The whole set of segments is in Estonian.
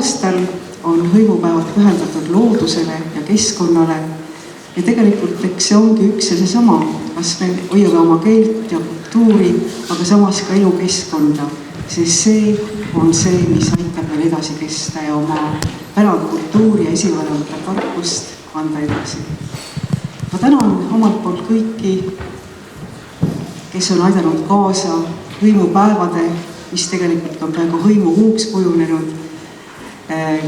aastal on hõimupäevad pühendatud loodusele ja keskkonnale ja tegelikult eks see ongi üks ja seesama, kas me hoiame oma keelt ja kultuuri, aga samas ka elukeskkonda, sest see on see, mis aitab meil edasi kesta ja oma pärandkultuuri ja esivanemate tarkust anda edasi. Ma tänan omalt poolt kõiki, kes on aidanud kaasa hõimupäevade, mis tegelikult on praegu hõimukuuks kujunenud,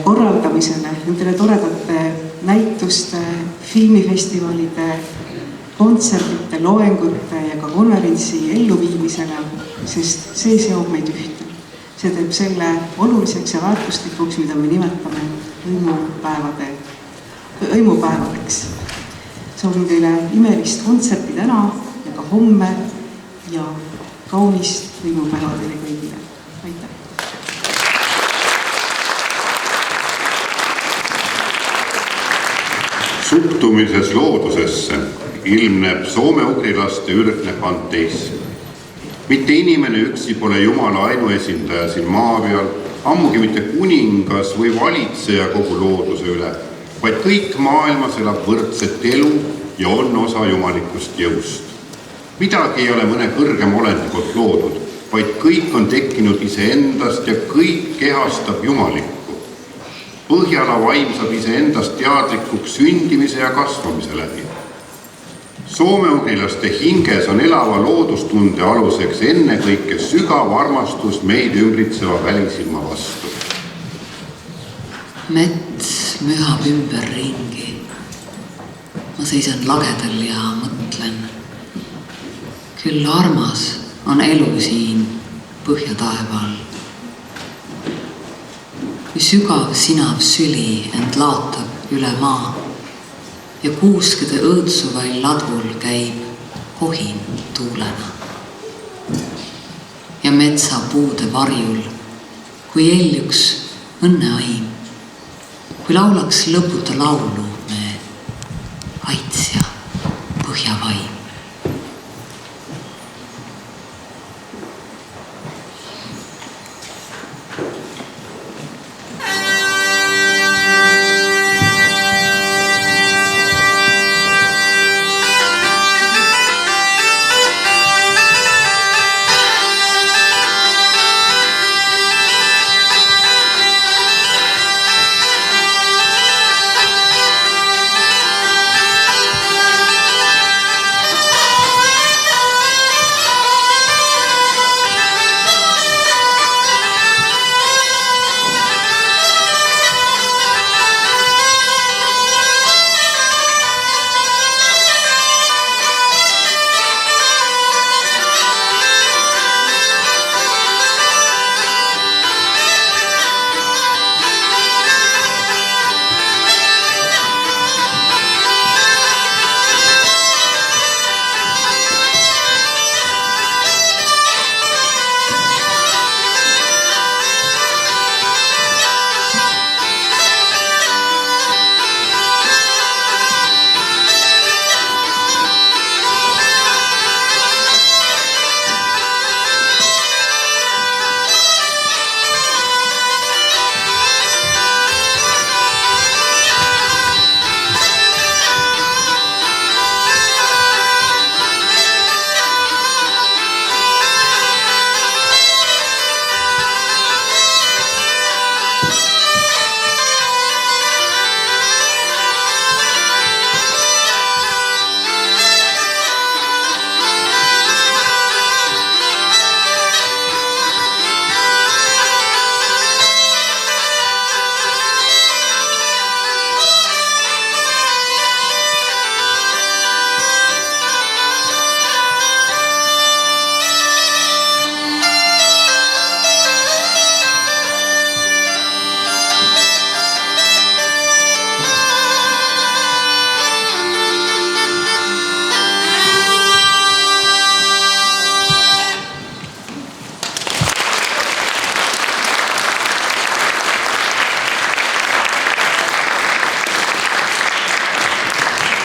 korraldamisele, nendele toredate näituste, filmifestivalide, kontsertide, loengute ja ka konverentsi elluviimisele, sest see seob meid ühte. See teeb selle oluliseks ja väärtuslikuks, mida me nimetame hõimupäevadeks. Soovin teile imelist kontserti täna ja ka homme ja kaunist hõimupäeva teile kõigile. Aitäh! Suhtumises loodusesse ilmneb soome-ugrilaste ürgne panteism. Mitte inimene üksi pole Jumala ainuesindaja siin maa peal, ammugi mitte kuningas või valitseja kogu looduse üle, vaid kõik maailmas elab võrdset elu ja on osa jumalikust jõust. Midagi ei ole mõne kõrgem olend poolt loodud, vaid kõik on tekkinud iseendast ja kõik kehastab jumalikku. Põhjala vaim saab iseendast teadlikuks sündimise ja kasvamise läbi. Soome-ugrilaste hinges on elava loodustunde aluseks ennekõike sügav armastus meid ümbritseva välisilma vastu. Mets mühab ümber ringi. Ma seisan lagedal ja mõtlen. Küll armas on elu siin põhjataeval. Kui sügav sinav süli end laatab üle maa ja kuuskede õõtsuvail ladvul käib kohin tuulena. Ja metsa puude varjul, kui eljuks õnneaim, kui laulaks lõputa laulu me aitsja põhjavaim.